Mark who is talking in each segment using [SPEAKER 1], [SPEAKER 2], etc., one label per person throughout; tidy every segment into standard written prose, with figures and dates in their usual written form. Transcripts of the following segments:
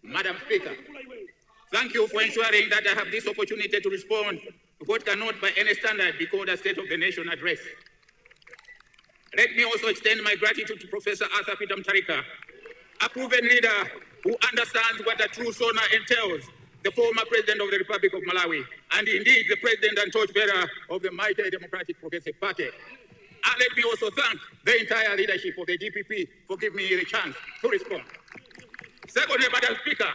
[SPEAKER 1] Madam Speaker, thank you for ensuring that I have this opportunity to respond to what cannot by any standard be called a State of the Nation address. Let me also extend my gratitude to Professor Arthur Peter Mutharika, a proven leader who understands what a true SONA entails, the former President of the Republic of Malawi, and indeed the President and torchbearer of the mighty Democratic Progressive Party. And let me also thank the entire leadership of the DPP for giving me the chance to respond. Secondly, Madam Speaker,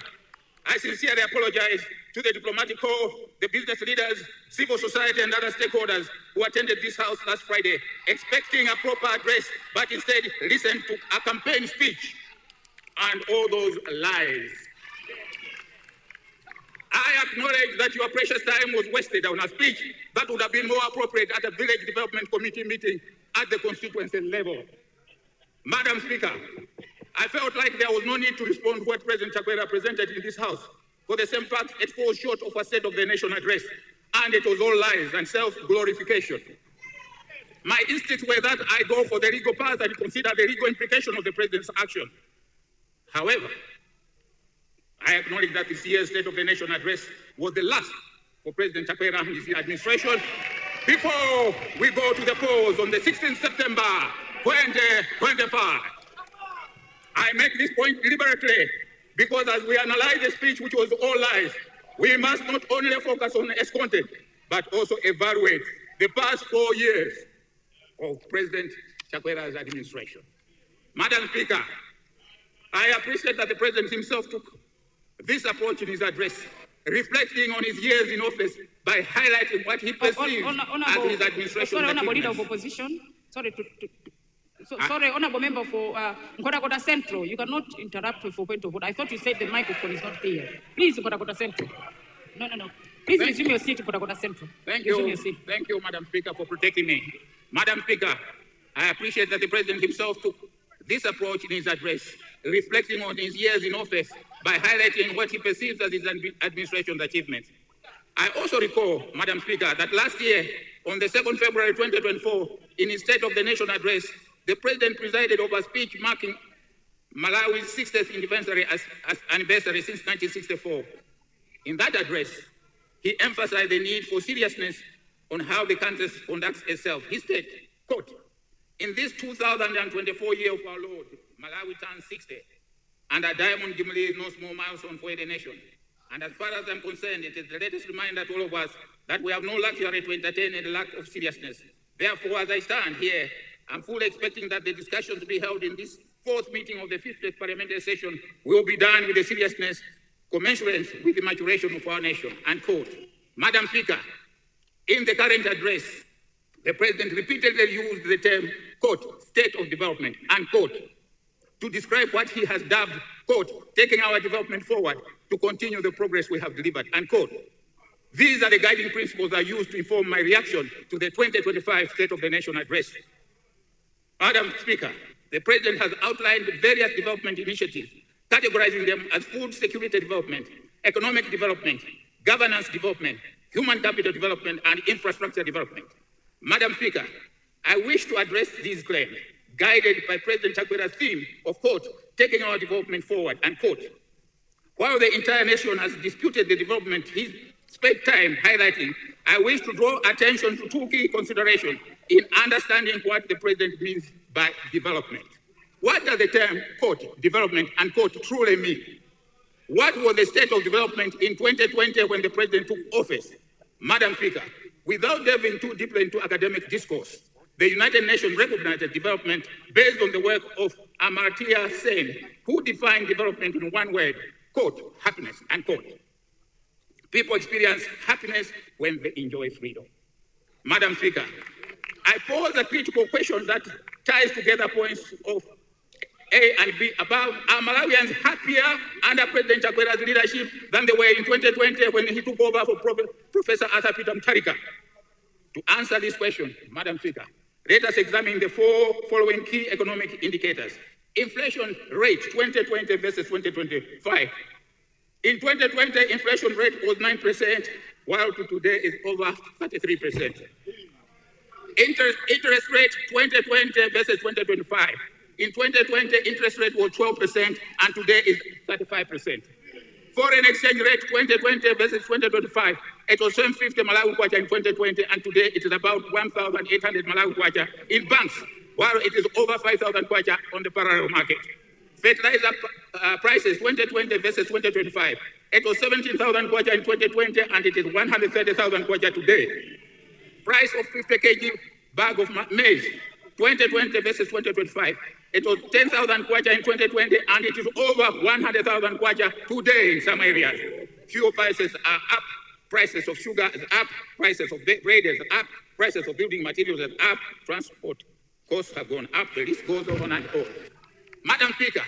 [SPEAKER 1] I sincerely apologize to the diplomatic corps, the business leaders, civil society, and other stakeholders who attended this House last Friday, expecting a proper address, but instead listened to a campaign speech and all those lies. I acknowledge that your precious time was wasted on a speech that would have been more appropriate at a village development committee meeting at the constituency level. Madam Speaker, I felt like there was no need to respond to what President Chakwera presented in this House. For the same fact, it falls short of a State of the Nation address, and it was all lies and self-glorification. My instincts were that I go for the legal path and consider the legal implication of the President's action. However, I acknowledge that this year's State of the Nation address was the last for President Chakwera and his administration before we go to the polls on the 16th September 2025. I make this point deliberately because as we analyze the speech, which was all lies, we must not only focus on its content, but also evaluate the past 4 years of President Chakwera's administration. Madam Speaker, I appreciate that the President himself took this approach in his address, reflecting on his years in office by highlighting what he perceived as his administration.
[SPEAKER 2] Sorry, Honourable Leader of Opposition. Sorry, Honourable Member for Nkhotakota Central. You cannot interrupt for point of order. I thought you said the microphone is not there. Please, Nkhotakota Central. No. Please resume your seat, Nkhotakota Central.
[SPEAKER 1] Thank you. Thank you, Madam Speaker, for protecting me. Madam Speaker, I appreciate that the President himself took this approach in his address, reflecting on his years in office by highlighting what he perceives as his administration's achievements. I also recall, Madam Speaker, that last year, on the 2nd February 2024, in his State of the Nation address, the President presided over a speech marking Malawi's 60th anniversary since 1964. In that address, he emphasized the need for seriousness on how the country conducts itself. He said, quote, "In this 2024 year of our Lord, Malawi turns 60, and a diamond jubilee is no small milestone for any nation. And as far as I'm concerned, it is the latest reminder to all of us that we have no luxury to entertain any lack of seriousness. Therefore, as I stand here, I'm fully expecting that the discussion to be held in this 4th meeting of the 50th parliamentary session will be done with the seriousness commensurate with the maturation of our nation." Unquote. Madam Speaker, in the current address, the President repeatedly used the term, quote, "state of development," unquote, to describe what he has dubbed, quote, "taking our development forward to continue the progress we have delivered," unquote. These are the guiding principles I used to inform my reaction to the 2025 State of the Nation address. Madam Speaker, the President has outlined various development initiatives, categorizing them as food security development, economic development, governance development, human capital development, and infrastructure development. Madam Speaker, I wish to address these claims, guided by President Chakwera's theme of, quote, "taking our development forward," unquote. While the entire nation has disputed the development he spent time highlighting, I wish to draw attention to 2 key considerations in understanding what the President means by development. What does the term, quote, "development," unquote, truly mean? What was the state of development in 2020 when the President took office? Madam Speaker, without delving too deeply into academic discourse, the United Nations recognized development based on the work of Amartya Sen, who defined development in one word, quote, "happiness," unquote. People experience happiness when they enjoy freedom. Madam Speaker, I pose a critical question that ties together points of A and B above. Are Malawians happier under President Chakwera's leadership than they were in 2020 when he took over for Professor Arthur Peter Mutharika? To answer this question, Madam Speaker, let us examine the 4 following key economic indicators. Inflation rate 2020 versus 2025. In 2020, inflation rate was 9%, while today is over 33%. Interest rate 2020 versus 2025. In 2020, interest rate was 12%, and today is 35%. Foreign exchange rate 2020 versus 2025. It was 750 Malawi kwacha in 2020, and today it is about 1,800 Malawi kwacha in banks, while it is over 5,000 kwacha on the parallel market. Fertilizer prices 2020 versus 2025. It was 17,000 kwacha in 2020, and it is 130,000 kwacha today. Price of 50 kg bag of maize 2020 versus 2025. It was 10,000 kwacha in 2020, and it is over 100,000 kwacha today in some areas. Fuel prices are up, prices of sugar is up, prices of bread is up, prices of building materials is up, transport costs have gone up, the list goes on and on. Madam Speaker,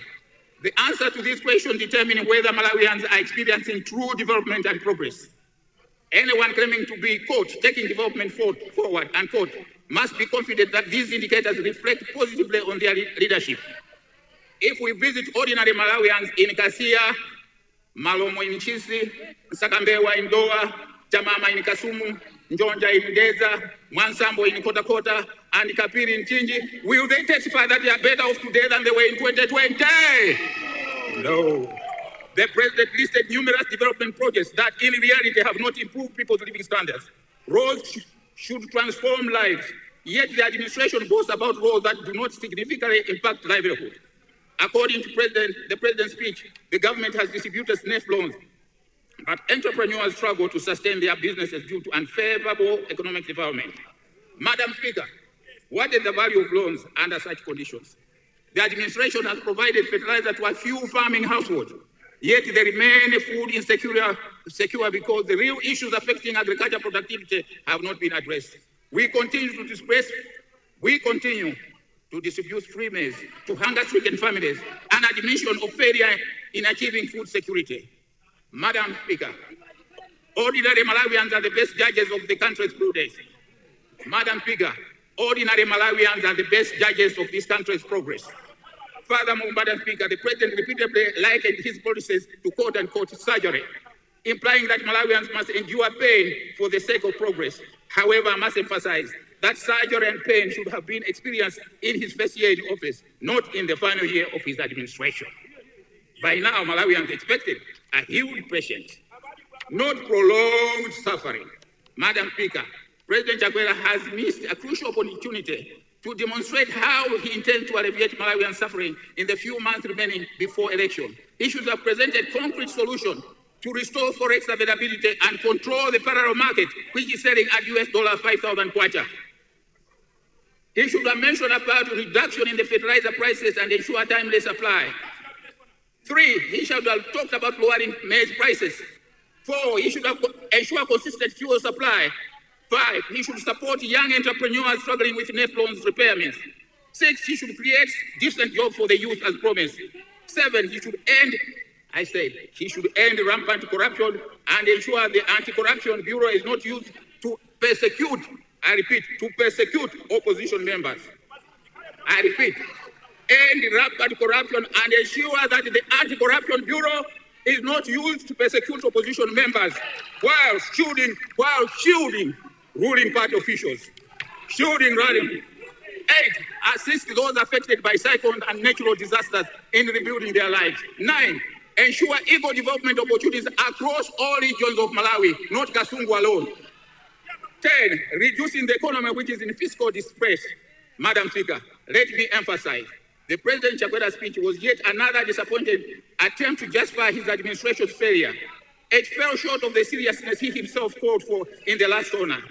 [SPEAKER 1] the answer to this question determines whether Malawians are experiencing true development and progress. Anyone claiming to be, quote, taking development forward, unquote, must be confident that these indicators reflect positively on their leadership. If we visit ordinary Malawians in Kasia, Malomo in Chisi, Sakambewa in Doha, Chamama in Kasumu, Njonja in Geza, Mwansambo in Kota Kota, and Kapiri in Chinji, will they testify that they are better off today than they were in 2020? No. The president listed numerous development projects that in reality have not improved people's living standards. Roads should transform lives, yet the administration boasts about roads that do not significantly impact livelihood. According to the president's speech, the government has distributed SNEF loans, but entrepreneurs struggle to sustain their businesses due to unfavorable economic development. Madam Speaker, what is the value of loans under such conditions? The administration has provided fertilizer to a few farming households, yet they remain food insecure because the real issues affecting agricultural productivity have not been addressed. We continue to distribute free maize to hunger-stricken families, an admission of failure in achieving food security. Madam Speaker, ordinary Malawians are the best judges of the country's progress. Madam Speaker, ordinary Malawians are the best judges of this country's progress. Furthermore, Madam Speaker, the president repeatedly likened his policies to quote-unquote surgery, implying that Malawians must endure pain for the sake of progress. However, I must emphasize that surgery and pain should have been experienced in his first year in office, not in the final year of his administration. By now, Malawians expected a healed patient, not prolonged suffering. Madam Speaker, President Chakwera has missed a crucial opportunity to demonstrate how he intends to alleviate Malawian suffering in the few months remaining before election. He should have presented concrete solutions to restore forex availability and control the parallel market, which is selling at $5,000 kwacha. He should have mentioned about reduction in the fertilizer prices and ensure timely supply. 3, he should have talked about lowering maize prices. 4, he should have ensured consistent fuel supply. 5, he should support young entrepreneurs struggling with net loans repayments. 6, he should create decent jobs for the youth as promised. 7, he should end rampant corruption and ensure the Anti-Corruption Bureau is not used to persecute, I repeat, to persecute opposition members. I repeat, end rampant corruption and ensure that the Anti-Corruption Bureau is not used to persecute opposition members while shielding ruling party officials. Running. 8, assist those affected by cyclones and natural disasters in rebuilding their lives. 9, ensure equal development opportunities across all regions of Malawi, not Kasungu alone. 10, reducing the economy which is in fiscal distress. Madam Speaker, let me emphasize, the President Chakwera's speech was yet another disappointing attempt to justify his administration's failure. It fell short of the seriousness he himself called for in the last honor.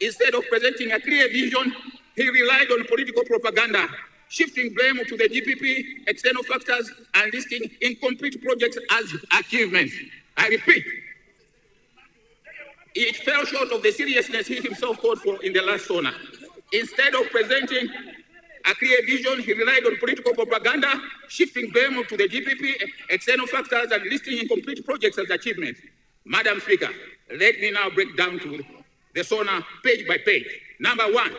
[SPEAKER 1] Instead of presenting a clear vision, he relied on political propaganda, shifting blame to the DPP, external factors, and listing incomplete projects as achievements. I repeat, it fell short of the seriousness he himself called for in the last honor. Instead of presenting a clear vision, he relied on political propaganda, shifting blame to the DPP, external factors, and listing incomplete projects as achievements. Madam Speaker, let me now break down to the SONA page by page. Number 1,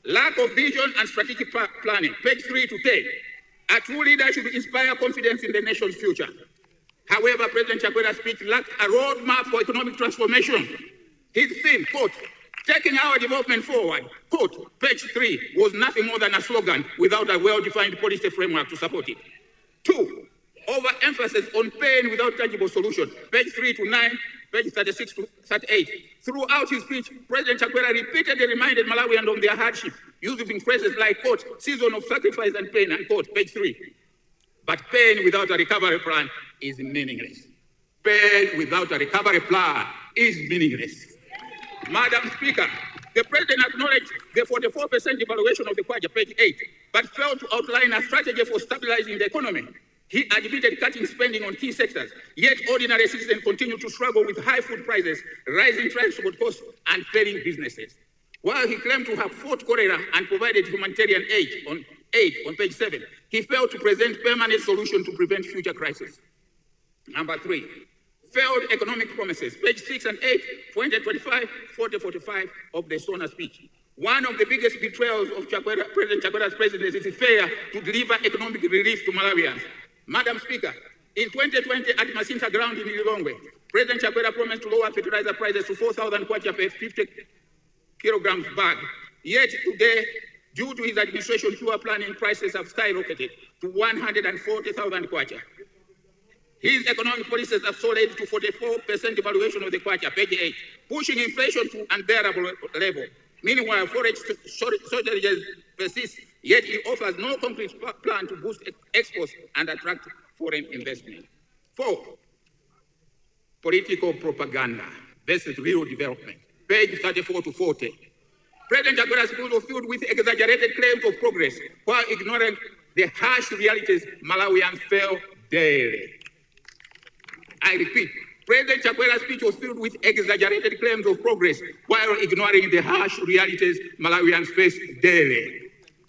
[SPEAKER 1] lack of vision and strategic planning, page 3 to 10. A true leader should inspire confidence in the nation's future. However, President Chakwera's speech lacked a roadmap for economic transformation. His theme, quote, taking our development forward, quote, page 3, was nothing more than a slogan without a well-defined policy framework to support it. 2, Overemphasis on pain without tangible solution. Page 3 to 9, page 36 to 38. Throughout his speech, President Chakwera repeatedly reminded Malawians of their hardship, using phrases like, quote, season of sacrifice and pain, unquote, page 3. But pain without a recovery plan is meaningless. Pain without a recovery plan is meaningless. Madam Speaker, the President acknowledged the 44% devaluation of the kwacha, page 8, but failed to outline a strategy for stabilizing the economy. He admitted cutting spending on key sectors, yet ordinary citizens continue to struggle with high food prices, rising transport costs, and failing businesses. While he claimed to have fought cholera and provided humanitarian aid on page 7, he failed to present permanent solution to prevent future crises. Number 3, failed economic promises, page 6 and 8, 2025, 4045 of the Sona speech. One of the biggest betrayals of President Chakwera's presidency is his failure to deliver economic relief to Malawians. Madam Speaker, in 2020 at Masinta ground in Lilongwe, President Chakwera promised to lower fertilizer prices to 4,000 kwacha per 50 kilograms bag. Yet today, due to his administration poor planning, prices have skyrocketed to 140,000 kwacha. His economic policies have so led to 44% devaluation of the kwacha, page 8, pushing inflation to unbearable level. Meanwhile, forex shortages persist, yet he offers no concrete plan to boost exports and attract foreign investment. 4, political propaganda versus real development, page 34 to 40. President Chakwera's speech was filled with exaggerated claims of progress, while ignoring the harsh realities Malawians feel daily. I repeat, President Chakwera's speech was filled with exaggerated claims of progress while ignoring the harsh realities Malawians face daily.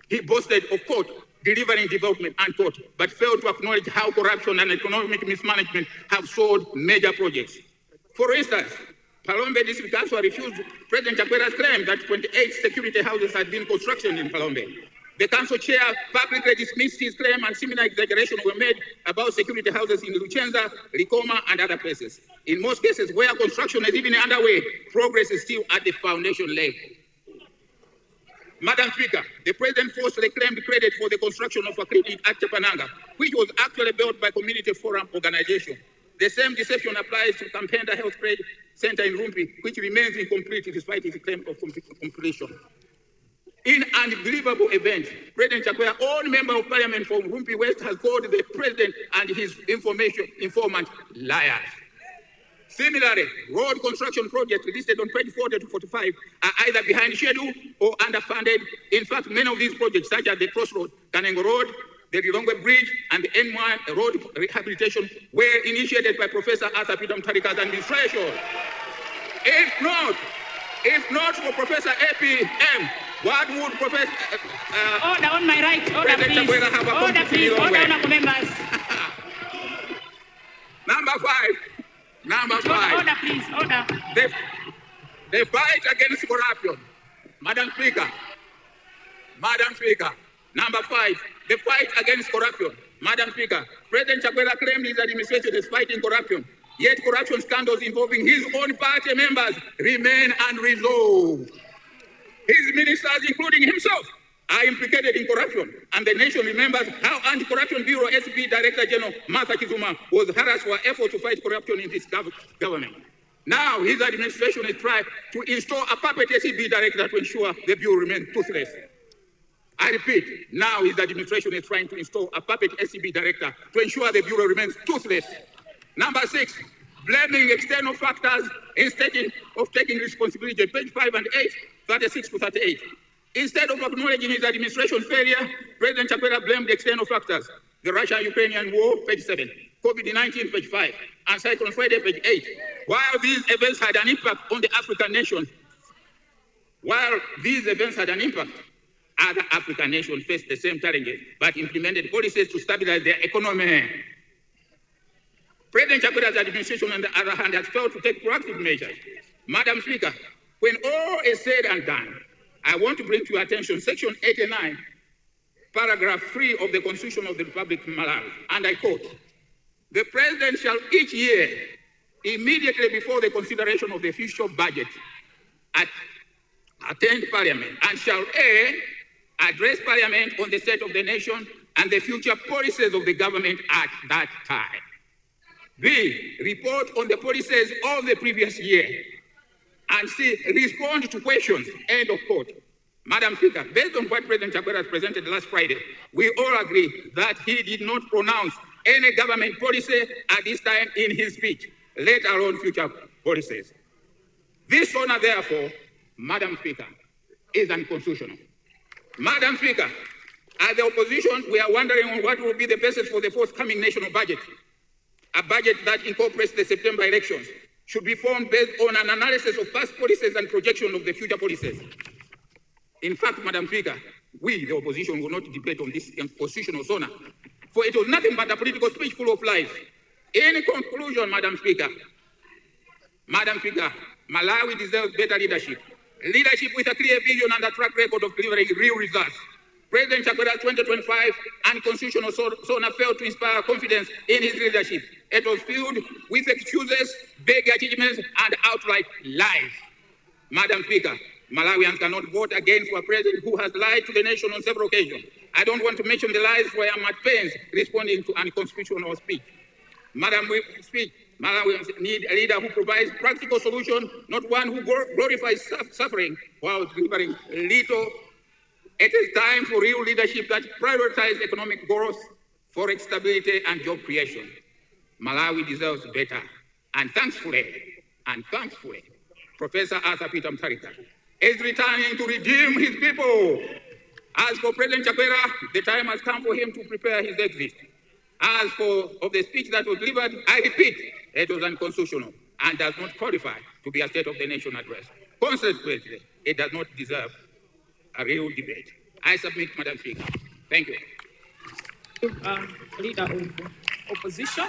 [SPEAKER 1] He boasted of, quote, delivering development, unquote, but failed to acknowledge how corruption and economic mismanagement have sold major projects. For instance, Palombe District Council refused President Chakwera's claim that 28 security houses had been constructed in Palombe. The council chair publicly dismissed his claim, and similar exaggerations were made about security houses in Luchenza, Likoma, and other places. In most cases where construction is even underway, progress is still at the foundation level. Madam Speaker, the President falsely claimed credit for the construction of a clinic at Chaponda, which was actually built by Community Forum Organization. The same deception applies to Chaponda Health Trade Center in Rumpi, which remains incomplete despite his claim of completion. In an unbelievable event, President Chakwera, own member of parliament from Rumpi West, has called the president and his informant liars. Similarly, road construction projects listed on page 40 to 45 are either behind schedule or underfunded. In fact, many of these projects, such as the Crossroad, Kanengo Road, the Lilongwe Bridge, and the N1 road rehabilitation, were initiated by Professor Arthur Pidam Tarika's administration. If not for Professor APM, what would Professor...
[SPEAKER 2] order on my right, order please. Order please, order honorable members.
[SPEAKER 1] Number 5.
[SPEAKER 2] Order please, order.
[SPEAKER 1] The fight against corruption. Madam Speaker. Number 5, the fight against corruption. Madam Speaker, President Chakwera claimed his administration is fighting corruption, yet corruption scandals involving his own party members remain unresolved. His ministers, including himself, are implicated in corruption, and the nation remembers how Anti-Corruption Bureau SB Director General Martha Kizuma was harassed for efforts to fight corruption in his government. Now his administration is trying to install a puppet SB director to ensure the bureau remains toothless. I repeat, now his administration is trying to install a puppet SCB director to ensure the bureau remains toothless. Number 6, blaming external factors instead of taking responsibility. Page 5 and 8, 36 to 38. Instead of acknowledging his administration's failure, President Chakwera blamed external factors. The Russia-Ukrainian war, page 7. COVID-19, page 5. And Cyclone Friday, page 8. While these events had an impact on the African nation, other African nations faced the same challenges, but implemented policies to stabilize their economy. President Chakwera's administration, on the other hand, has failed to take proactive measures. Madam Speaker, when all is said and done, I want to bring to your attention Section 89, paragraph 3 of the Constitution of the Republic of Malawi, and I quote, "The President shall each year, immediately before the consideration of the official budget, attend Parliament and shall address Parliament on the state of the nation and the future policies of the government at that time. B, report on the policies of the previous year. And C, respond to questions, end of quote. Madam Speaker, based on what President Chaponda presented last Friday, we all agree that he did not pronounce any government policy at this time in his speech, let alone future policies. This honor, therefore, Madam Speaker, is unconstitutional. Madam Speaker, as the opposition, we are wondering on what will be the basis for the forthcoming national budget. A budget that incorporates the September elections should be formed based on an analysis of past policies and projection of the future policies. In fact, Madam Speaker, we, the opposition, will not debate on this constitutional honor, for it was nothing but a political speech full of lies. In conclusion, Madam Speaker, Malawi deserves better leadership. Leadership with a clear vision and a track record of delivering real results. President Chaponda's 2025 unconstitutional honor failed to inspire confidence in his leadership. It was filled with excuses, vague achievements, and outright lies. Madam Speaker, Malawians cannot vote again for a president who has lied to the nation on several occasions. I don't want to mention the lies where I'm at pains responding to unconstitutional speech. Madam Speaker, Malawians need a leader who provides practical solutions, not one who glorifies suffering while delivering little. It is time for real leadership that prioritizes economic growth, forex stability, and job creation. Malawi deserves better. And thankfully, Professor Arthur Peter Mutharika is returning to redeem his people. As for President Chaponda, the time has come for him to prepare his exit. As for the speech that was delivered, I repeat, it was unconstitutional and does not qualify to be a State of the Nation address. Consequently, it does not deserve a real debate. I submit, Madam Speaker. Thank you.
[SPEAKER 2] Leader of opposition.